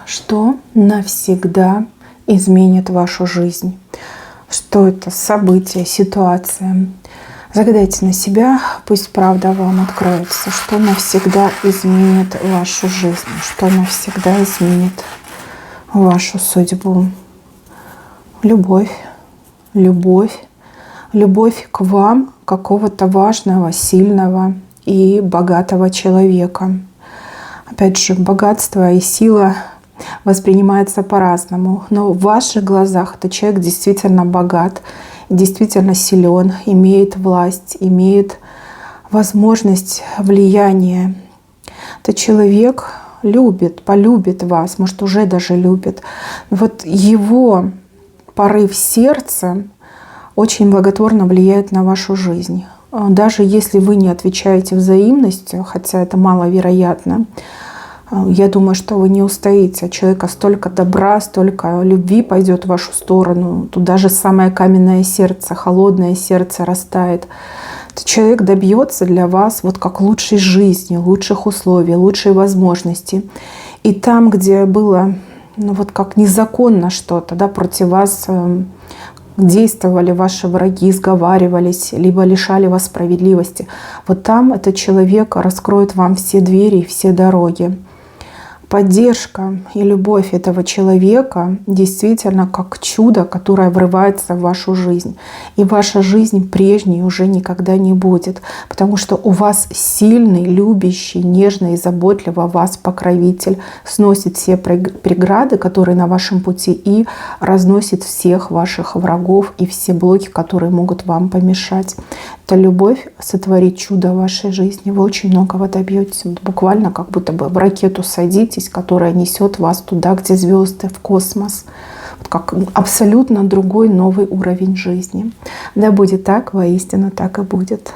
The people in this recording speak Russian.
Что навсегда изменит вашу жизнь? Что это событие, ситуация? Загадайте на себя, пусть правда вам откроется. Что навсегда изменит вашу жизнь? Что навсегда изменит вашу судьбу? Любовь, любовь, любовь к вам, какого-то важного, сильного и богатого человека. Опять же, богатство и сила воспринимается по-разному. Но в ваших глазах этот человек действительно богат, действительно силен, имеет власть, имеет возможность влияния. Этот человек любит, полюбит вас, может, уже даже любит. Вот его порыв сердца очень благотворно влияет на вашу жизнь. Даже если вы не отвечаете взаимностью, хотя это маловероятно, я думаю, что вы не устоите. От человека столько добра, столько любви пойдет в вашу сторону. Тут даже самое каменное сердце, холодное сердце растает. Этот человек добьется для вас вот как лучшей жизни, лучших условий, лучшей возможности. И там, где было вот как незаконно что-то, да, против вас действовали ваши враги, сговаривались, либо лишали вас справедливости, вот там этот человек раскроет вам все двери и все дороги. Поддержка и любовь этого человека действительно как чудо, которое врывается в вашу жизнь. И ваша жизнь прежней уже никогда не будет, потому что у вас сильный, любящий, нежный и заботливый о вас покровитель сносит все преграды, которые на вашем пути, и разносит всех ваших врагов и все блоки, которые могут вам помешать. Эта любовь сотворит чудо в вашей жизни. Вы очень многого добьетесь. Буквально как будто бы в ракету садитесь, которая несет вас туда, где звезды, в космос. Вот как абсолютно другой новый уровень жизни. Да будет так, воистину так и будет.